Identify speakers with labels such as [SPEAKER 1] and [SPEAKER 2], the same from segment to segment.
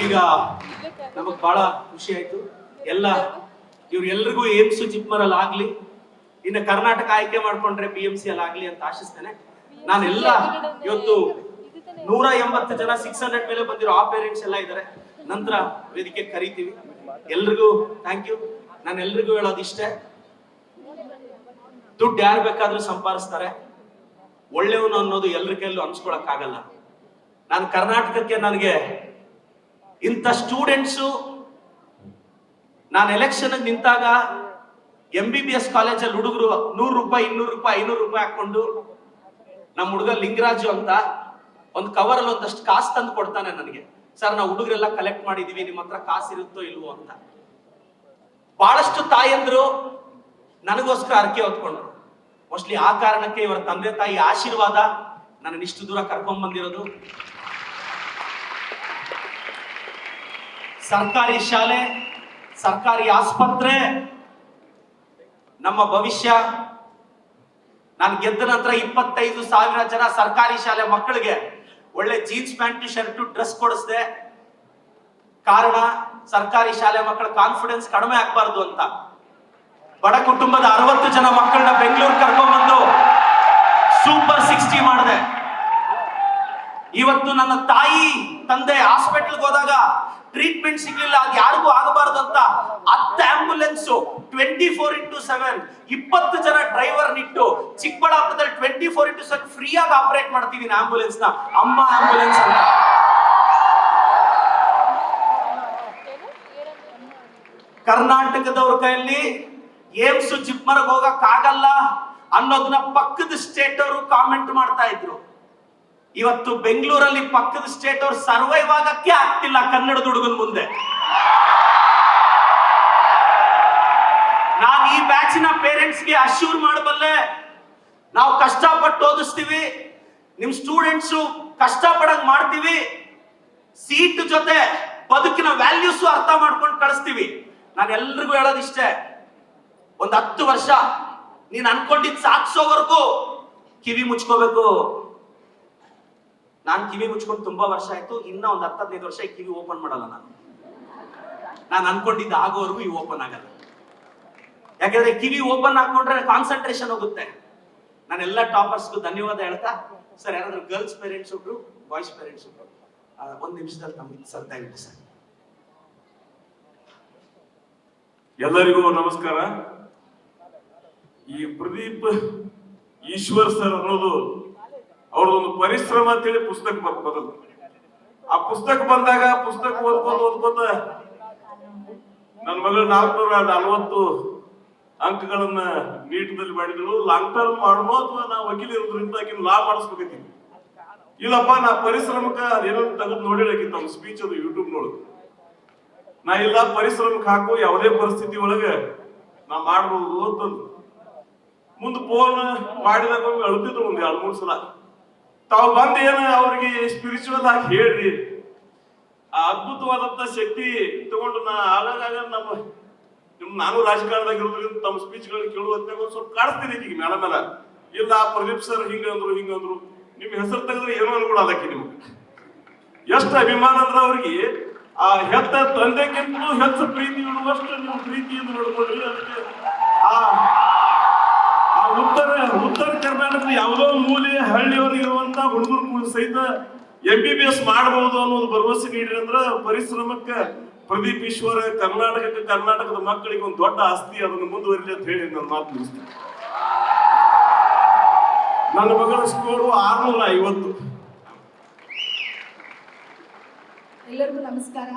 [SPEAKER 1] ಈಗ ನಮಗ್ ಬಹಳ ಖುಷಿ ಆಯ್ತು. ಎಲ್ಲ ಇವ್ರೆಲ್ರಿಗೂ ಏಮ್ಸ್ ಜಿಪ್ಮರಲ್ಲಿ ಆಗ್ಲಿ, ಇನ್ನು ಕರ್ನಾಟಕ ಆಯ್ಕೆ ಮಾಡ್ಕೊಂಡ್ರೆ BMC ಅಲ್ಲಿ ಆಗ್ಲಿ ಅಂತ ಆಶಿಸ್ತೇನೆ. ನಾನೆಲ್ಲ ಇವತ್ತು 180 ಜನ 600 ಮೇಲೆ ಬಂದಿರೋ ಆ ಪೇರೆಂಟ್ಸ್ ಎಲ್ಲ ಇದ್ದಾರೆ. ನಂತರ ವೇದಿಕೆ ಕರಿತೀವಿ. ಎಲ್ರಿಗೂ ಥ್ಯಾಂಕ್ ಯು. ನಾನು ಎಲ್ರಿಗೂ ಹೇಳೋದಿಷ್ಟೇ, ದುಡ್ಡು ಯಾರು ಬೇಕಾದ್ರೂ ಸಂಪಾದಿಸ್ತಾರೆ, ಒಳ್ಳೆಯವನು ಅನ್ನೋದು ಎಲ್ರ ಕೈಯಲ್ಲೂ ಅನ್ಸ್ಕೊಳಕ್ ಆಗಲ್ಲ. ನಾನು ಕರ್ನಾಟಕಕ್ಕೆ ನನಗೆ ಇಂಥ ಸ್ಟೂಡೆಂಟ್ಸು, ನಾನು ಎಲೆಕ್ಷನ್ ನಿಂತಾಗ MBBS ಕಾಲೇಜಲ್ಲಿ ಹುಡುಗರು 100 ರೂಪಾಯಿ 200 ರೂಪಾಯಿ 500 ರೂಪಾಯಿ ಹಾಕೊಂಡು ನಮ್ಮ ಹುಡುಗ ಲಿಂಗರಾಜು ಅಂತ ಒಂದು ಕವರ್ ಅಲ್ಲಿ ಒಂದಷ್ಟು ಕಾಸು ತಂದು ಕೊಡ್ತಾನೆ ನನಗೆ. ಸರ್, ನಾವು ಹುಡುಗರೆಲ್ಲ ಕಲೆಕ್ಟ್ ಮಾಡಿದೀವಿ, ನಿಮ್ಮ ಹತ್ರ ಕಾಸು ಇರುತ್ತೋ ಇಲ್ವೋ ಅಂತ. ಬಹಳಷ್ಟು ತಾಯಂದ್ರು ನನಗೋಸ್ಕರ ಅರ್ಕೆ ಹೊತ್ಕೊಂಡ್ರು. ಮೋಸ್ಟ್ಲಿ ಆ ಕಾರಣಕ್ಕೆ ಇವರ ತಂದೆ ತಾಯಿ ಆಶೀರ್ವಾದ ನನ್ನ ಇಷ್ಟು ದೂರ ಕರ್ಕೊಂಡ್ ಬಂದಿರೋದು. ಸರ್ಕಾರಿ ಶಾಲೆ, ಸರ್ಕಾರಿ ಆಸ್ಪತ್ರೆ ನಮ್ಮ ಭವಿಷ್ಯ. ನಾನು ಗೆದ್ದ ನಂತರ 25,000 ಜನ ಸರ್ಕಾರಿ ಶಾಲೆ ಮಕ್ಕಳಿಗೆ ಒಳ್ಳೆ ಜೀನ್ಸ್ ಪ್ಯಾಂಟ್ ಶರ್ಟ್ ಡ್ರೆಸ್ ಕೊಡಿಸ್ದೆ. ಕಾರಣ, ಸರ್ಕಾರಿ ಶಾಲೆ ಮಕ್ಕಳ ಕಾನ್ಫಿಡೆನ್ಸ್ ಕಡಿಮೆ ಆಗ್ಬಾರ್ದು ಅಂತ. ಬಡ ಕುಟುಂಬದ 60 ಜನ ಮಕ್ಕಳನ್ನ ಬೆಂಗಳೂರು ಕರ್ಕೊಂಡ್ಬಂದು ಸೂಪರ್ 60 ಮಾಡಿದೆ. ಇವತ್ತು ನನ್ನ ತಾಯಿ ತಂದೆ ಹಾಸ್ಪಿಟಲ್ಗೆ ಹೋದಾಗ ಟ್ರೀಟ್ಮೆಂಟ್ ಸಿಗ್ಲಿಲ್ಲ, ಅದು ಯಾರಿಗೂ ಆಗಬಾರ್ದು ಅಂತ 10 ಆಂಬ್ಯುಲೆನ್ಸ್ 24x7 20 ಜನ ಡ್ರೈವರ್ ನಿಟ್ಟು ಚಿಕ್ಕಬಳ್ಳಾಪುರದಲ್ಲಿ 24x7 ಫ್ರೀ ಆಗಿ ಆಪರೇಟ್ ಮಾಡ್ತಿದ್ದೀನಿ ಆಂಬ್ಯುಲೆನ್ಸ್ ನ. ಅಮ್ಮ ಆಂಬ್ಯುಲೆನ್ಸ್ ಅಂತ. ಕರ್ನಾಟಕದವ್ರ ಕೈಯಲ್ಲಿ ಏಮ್ಸ್ ಜಿಪ್ಮರ್ಗೆ ಹೋಗಕ್ ಆಗಲ್ಲ ಅನ್ನೋದನ್ನ ಪಕ್ಕದ ಸ್ಟೇಟ್ ಅವರು ಕಾಮೆಂಟ್ ಮಾಡ್ತಾ ಇದ್ರು. ಇವತ್ತು ಬೆಂಗಳೂರಲ್ಲಿ ಪಕ್ಕದ ಸ್ಟೇಟ್ ಅವ್ರು ಸರ್ವೈವ್ ಆಗಕ್ಕೆ ಆಗ್ತಿಲ್ಲ ಕನ್ನಡದ ಹುಡುಗನ ಮುಂದೆ. ನಾನು ಈ ಬ್ಯಾಚಿನ ಪೇರೆಂಟ್ಸ್ಗೆ ಅಶ್ಯೂರ್ ಮಾಡಬಲ್ಲೆ, ನಾವು ಕಷ್ಟಪಟ್ಟು ಓದಿಸ್ತೀವಿ, ನಿಮ್ ಸ್ಟೂಡೆಂಟ್ಸು ಕಷ್ಟಪಡಂಗ್ ಮಾಡ್ತೀವಿ, ಸೀಟ್ ಜೊತೆ ಬದುಕಿನ ವ್ಯಾಲ್ಯೂಸ್ ಅರ್ಥ ಮಾಡ್ಕೊಂಡು ಕಳಿಸ್ತೀವಿ. ನಾನು ಎಲ್ರಿಗೂ ಹೇಳೋದಿಷ್ಟೇ, ಒಂದ್ 10 ವರ್ಷ ನೀನ್ ಅನ್ಕೊಂಡಿದ್ ಸಾಧಿಸೋವರೆಗೂ ಕಿವಿ ಮುಚ್ಕೋಬೇಕು. ನಾನು ಕಿವಿ ಮುಚ್ಕೊಂಡು ತುಂಬಾ ವರ್ಷ ಆಯ್ತು. ಇನ್ನ ಒಂದ್ 10-15 ವರ್ಷ ಕಿವಿ ಓಪನ್ ಮಾಡಲ್ಲ. ನಾನು ಅನ್ಕೊಂಡಿದ್ದ ಆಗೋವರೆಗೂ ಈ ಓಪನ್ ಆಗಲ್ಲ. ಯಾಕಂದ್ರೆ ಕಿವಿ ಓಪನ್ ಹಾಕೊಂಡ್ರೆ ಕಾನ್ಸಂಟ್ರೇಷನ್ ಹೋಗುತ್ತೆ. ನಾನೆಲ್ಲ ಟಾಪರ್ಸ್ಗೂ ಧನ್ಯವಾದ ಹೇಳ್ತಾ, ಸರ್ ಯಾರಾದ್ರೂ ಗರ್ಲ್ಸ್ ಪೇರೆಂಟ್ಸ್ ಒಬ್ರು, ಬಾಯ್ಸ್ ಪೇರೆಂಟ್ಸ್ ಒಬ್ರು 1 ನಿಮಿಷದಲ್ಲಿ ತಮ್ಮ ಸರ್ ದಯವಿಟ್ಟು ಸರ್.
[SPEAKER 2] ಎಲ್ಲರಿಗೂ ನಮಸ್ಕಾರ. ಈ ಪ್ರದೀಪ್ ಈಶ್ವರ್ ಸರ್ ಅನ್ನೋದು ಅವ್ರದೊಂದು ಪರಿಶ್ರಮ ಅಂತೇಳಿ ಪುಸ್ತಕ ಬದಲು. ಆ ಪುಸ್ತಕ ಬಂದಾಗ ಪುಸ್ತಕ ಓದ್ಕೋತ ನನ್ನ ಮಗಳು 440 ಅಂಕಗಳನ್ನ ನೀಟದಲ್ಲಿ ಮಾಡಿದ್ರು. ಲಾಂಗ್ ಟರ್ಮ್ ಮಾಡೋ ಅಥವಾ ನಾ ವಕೀಲ ಇರೋದ್ರಿಂದ ಆಕಿನ ಲಾ ಮಾಡಿಸ್ಬೇಕೈತಿ. ಇಲ್ಲಪ್ಪ, ನಾ ಪರಿಶ್ರಮಕ್ಕ ಅದೇನೋ ತೆಗೆದು ನೋಡಿಳಕಿತ್ತು ಅವ್ನ ಸ್ಪೀಚ್ ಅದು ಯೂಟ್ಯೂಬ್ ನೋಡುದು. ನಾ ಇಲ್ಲ, ಪರಿಶ್ರಮಕ್ಕೆ ಹಾಕು, ಯಾವುದೇ ಪರಿಸ್ಥಿತಿ ಒಳಗೆ ನಾ ಮಾಡ್ಬೋದು ಅಂತಂದು. ಮುಂದೆ ಫೋನ್ ಮಾಡಿದಾಗ ಅಳ್ತಿದ್ರು ಒಂದ್ 2-3 ಸಲ. ತಾವು ಬಂದು ಏನು ಅವ್ರಿಗೆ ಸ್ಪಿರಿಚುವಲ್ ಆಗಿ ಹೇಳ್ರಿ, ಆ ಅದ್ಭುತವಾದಂತ ಶಕ್ತಿ ತಗೊಂಡು ಆಗಾಗ ನಾನು ರಾಜಕಾರಣದಾಗ ಇರೋದ್ರಿಂದ ತಮ್ಮ ಸ್ಪೀಚ್ ಗಳನ್ನ ಕೇಳುವಂತ ಒಂದ್ ಸ್ವಲ್ಪ ಕಾಣಿಸ್ತೀನಿ ಈಗ ಮೇಡ ಮೇಲೆ. ಇಲ್ಲ, ಪ್ರದೀಪ್ ಸರ್ ಹಿಂಗಂದ್ರು ನಿಮ್ ಹೆಸರು ತೆಗೆದ್ರೆ ಏನೋ ಅನ್ಕೊಡ ಅದಕ್ಕೆ ನಿಮ್ಗೆ ಎಷ್ಟು ಅಭಿಮಾನ ಅಂದ್ರೆ ಅವ್ರಿಗೆ ಆ ಹೆತ್ತ ತಂದೆಗಿಂತಲೂ ಹೆಚ್ಚು ಪ್ರೀತಿ ಇಡುವಷ್ಟು ನೀವು ಪ್ರೀತಿಯಿಂದ ನೋಡ್ಕೊಳ್ರಿ. ಅದಕ್ಕೆ ಆ ಉತ್ತರ ಕರ್ನಾಟಕದ ಯಾವುದೋ ಮೂಲೆ ಹಳ್ಳಿಯವರಿಗಿರುವಂತ ಹುಡುಗರು ಸಹಿತ MBBS ಮಾಡಬಹುದು ಅನ್ನೋದು ಭರವಸೆ ನೀಡಿ ಅಂದ್ರ ಪರಿಶ್ರಮಕ್ಕೆ ಪ್ರದೀಪ್ ಈಶ್ವರ ಕರ್ನಾಟಕದ ಮಕ್ಕಳಿಗೆ ಒಂದು ದೊಡ್ಡ ಆಸ್ತಿ. ಅದನ್ನು ಮುಂದುವರಿಲಿ ಅಂತ ಹೇಳಿ ನನ್ನ ಮಾತು ಮುಗಿಸ್ತೇನೆ. ನನ್ನ ಮಗಳ ಸ್ಕೋರು 650.
[SPEAKER 3] ಎಲ್ಲರಿಗೂ ನಮಸ್ಕಾರ.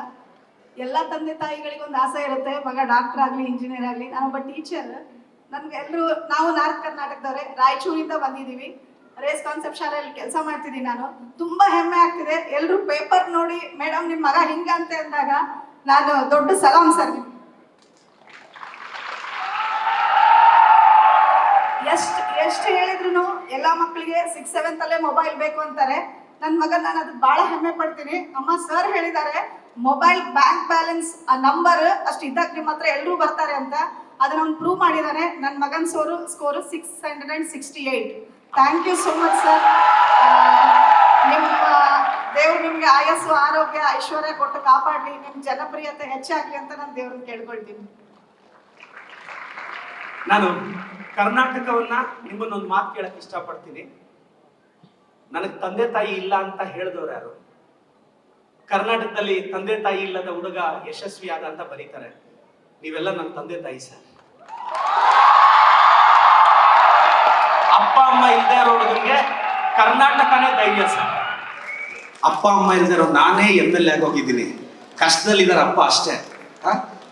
[SPEAKER 3] ಎಲ್ಲ ತಂದೆ ತಾಯಿಗಳಿಗೆ ಒಂದು ಆಸೆ ಇರುತ್ತೆ, ಮಗ ಡಾಕ್ಟರ್ ಆಗಲಿ ಇಂಜಿನಿಯರ್ ಆಗಲಿ. ನಾನೊಬ್ಬ ಟೀಚರ್. ನಾವು ನಾರ್ತ್ ಕರ್ನಾಟಕದವ್ರೆ, ರಾಯಚೂರಿಂದ ಬಂದಿದ್ದೀವಿ. ರೇಸ್ ಕಾನ್ಸೆಪ್ಟ್ ಶಾಲೆಯಲ್ಲಿ ಕೆಲಸ ಮಾಡ್ತಿದ್ದೀನಿ. ನಾನು ತುಂಬಾ ಹೆಮ್ಮೆ ಆಗ್ತಿದೆ. ಎಲ್ಲರೂ ಪೇಪರ್ ನೋಡಿ ಮೇಡಮ್ ನಿಮ್ಮ ಮಗ ಹಿಂಗಂತೆ ಅಂದಾಗ ನಾನು ದೊಡ್ಡ ಸಲಾಂ ಸರ್. ಎಷ್ಟು ಹೇಳಿದ್ರು ಎಲ್ಲ ಮಕ್ಕಳಿಗೆ 6th 7th ಅಲ್ಲೇ ಮೊಬೈಲ್ ಬೇಕು ಅಂತಾರೆ. ನನ್ನ ಮಗನ ನಾನು ಅದು ಬಹಳ ಹೆಮ್ಮೆ ಪಡ್ತೀನಿ. ಅಮ್ಮ ಸರ್ ಹೇಳಿದ್ದಾರೆ, ಮೊಬೈಲ್ ಬ್ಯಾಂಕ್ ಬ್ಯಾಲೆನ್ಸ್ ಆ ನಂಬರ್ ಅಷ್ಟು ಇದ್ದಾಗ ನಿಮ್ಮ ಹತ್ರ ಎಲ್ಲರೂ ಬರ್ತಾರೆ ಅಂತ. ಅದನ್ನ ಅವ್ನು ಪ್ರೂವ್ ಮಾಡಿದ್ದಾನೆ. ನನ್ನ ಮಗನ score 668. Thank you so much sir. ನಿಮ್ಮ ದೇವ್ರು ನಿಮ್ಗೆ ಆಯಸ್ಸು ಆರೋಗ್ಯ ಐಶ್ವರ್ಯ ಕೊಟ್ಟು ಕಾಪಾಡ್ಲಿ, ನಿಮ್ ಜನಪ್ರಿಯತೆ ಹೆಚ್ಚಾಗ್ಲಿ ಅಂತ ನಾನು ದೇವ್ರನ್ನ ಕೇಳ್ಕೊಳ್ತೀನಿ.
[SPEAKER 1] ನಾನು ಕರ್ನಾಟಕವನ್ನ ನಿಮ್ಮನ್ನೊಂದು ಮಾತು ಕೇಳಕ್ ಇಷ್ಟಪಡ್ತೀನಿ. ನನಗ್ ತಂದೆ ತಾಯಿ ಇಲ್ಲ ಅಂತ ಹೇಳಿದವ್ರು ಯಾರು? ಕರ್ನಾಟಕದಲ್ಲಿ ತಂದೆ ತಾಯಿ ಇಲ್ಲದ ಹುಡುಗ ಯಶಸ್ವಿ ಆದ ಅಂತ ಬರೀತಾರೆ. ನೀವೆಲ್ಲ ನನ್ನ ತಂದೆ ತಾಯಿ ಸರ್. ಅಪ್ಪ ಅಮ್ಮ ಇಲ್ಲದೆ ಇರೋ ಹುಡುಗನಿಗೆ ಕರ್ನಾಟಕನೇ ಧೈರ್ಯ ಸರ್. ಅಪ್ಪ ಅಮ್ಮ ಇಲ್ಲದೆ ಇರೋ ನಾನೇ MLA ಆಗೋಗಿದ್ದೀನಿ. ಕಷ್ಟದಲ್ಲಿದ್ದಾರೆ ಅಪ್ಪ ಅಷ್ಟೇ.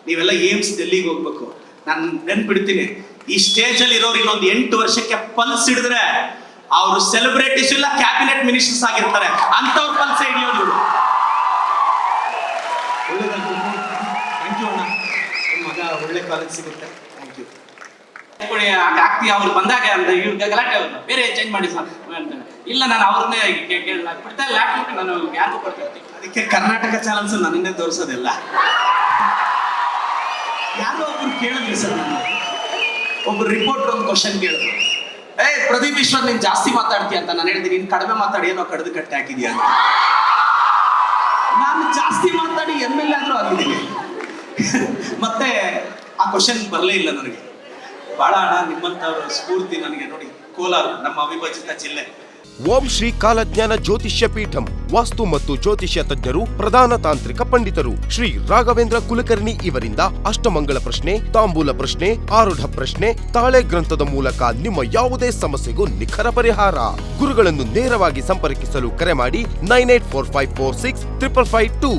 [SPEAKER 1] ನೀವೆಲ್ಲ ಏಮ್ಸ್ ಡೆಲ್ಲಿಗೆ ಹೋಗ್ಬೇಕು. ನಾನು ನೆನ್ಪಿಡ್ತೀನಿ, ಈ ಸ್ಟೇಜ್ ಅಲ್ಲಿ ಇರೋರು ಇನ್ನೊಂದು 8 ವರ್ಷಕ್ಕೆ ಪಲ್ಸ್ ಹಿಡಿದ್ರೆ ಅವರು ಸೆಲೆಬ್ರಿಟೀಸ್ ಇಲ್ಲ ಕ್ಯಾಬಿನೆಟ್ ಮಿನಿಸ್ಟರ್ಸ್ ಆಗಿರ್ತಾರೆ. ಅಂತವ್ರ ಪಲ್ಸ್ ಹಿಡಿಯೋದು ಇವರು. ಥ್ಯಾಂಕ್ ಯು ಅಣ್ಣ, ನಿಮ್ಮ ಮಗ ಒಳ್ಳೆ ಕಾಲೇಜ್ ಸಿಗುತ್ತೆ. Thank you.
[SPEAKER 4] ಆಗ್ತಿ ಅವ್ರು ಬಂದಾಗ ಅಂದ್ರೆ ಇವ್ರಿಗೆ ಗಲಾಟೆ ಆಗುತ್ತೆ, ಬೇರೆ ಚೇಂಜ್ ಮಾಡಿ ಸರ್ ಅಂತಾನೆ. ಇಲ್ಲ ನಾನು ಅವ್ರನ್ನೇ ಬಿಡ್ತಾ ಲ್ಯಾಪ್ಟಾಪ್ ನಾನು ಯಾರಿಗೂ ಕೊಡ್ತಿರ್ತೀನಿ.
[SPEAKER 1] ಅದಕ್ಕೆ ಕರ್ನಾಟಕ ಚಾನಲ್ಸ್ ನನ್ನನ್ನೇ ತೋರಿಸೋದಿಲ್ಲ. ಯಾರೋ ಒಬ್ರು ಕೇಳಿದ್ರಿ ಸರ್, ನಾನು ಒಬ್ರು ರಿಪೋರ್ಟರ್ ಒಂದು ಕ್ವಶನ್ ಕೇಳಿದ್ರು, ಪ್ರದೀಪ್ ಈಶ್ವರ್ ನೀನ್ ಜಾಸ್ತಿ ಮಾತಾಡ್ತೀಯ ಅಂತ. ನಾನು ಹೇಳಿದ್ದೀನಿ ನೀನ್ ಕಡಿಮೆ ಮಾತಾಡಿ ಏನೋ ಕಡ್ದು ಕಟ್ಟೆ ಹಾಕಿದ್ಯಾ ಅಂತ. ನಾನು ಜಾಸ್ತಿ ಮಾತಾಡಿ MLA ಆದ್ರೂ ಆಗಿದ್ದೀನಿ. ಮತ್ತೆ ಆ ಕ್ವಶನ್ ಬರಲೇ ಇಲ್ಲ ನನಗೆ. ಬಹಳ ಹಣ ನಿಮ್ಮಂತವ್ರ ಸ್ಫೂರ್ತಿ ನನಗೆ. ನೋಡಿ, ಕೋಲಾರ ನಮ್ಮ ಅವಿಭಜಿತ ಜಿಲ್ಲೆ.
[SPEAKER 5] ಓಂ ಶ್ರೀ ಕಾಲಜ್ಞಾನ ಜ್ಯೋತಿಷ್ಯ ಪೀಠಂ ವಾಸ್ತು ಮತ್ತು ಜ್ಯೋತಿಷ್ಯ ತಜ್ಞರು, ಪ್ರಧಾನ ತಾಂತ್ರಿಕ ಪಂಡಿತರು ಶ್ರೀ ರಾಘವೇಂದ್ರ ಕುಲಕರ್ಣಿ ಇವರಿಂದ ಅಷ್ಟಮಂಗಳ ಪ್ರಶ್ನೆ, ತಾಂಬೂಲ ಪ್ರಶ್ನೆ, ಆರೂಢ ಪ್ರಶ್ನೆ, ತಾಳೆ ಗ್ರಂಥದ ಮೂಲಕ ನಿಮ್ಮ ಯಾವುದೇ ಸಮಸ್ಯೆಗೂ ನಿಖರ ಪರಿಹಾರ. ಗುರುಗಳನ್ನು ನೇರವಾಗಿ ಸಂಪರ್ಕಿಸಲು ಕರೆ ಮಾಡಿ 9845465552.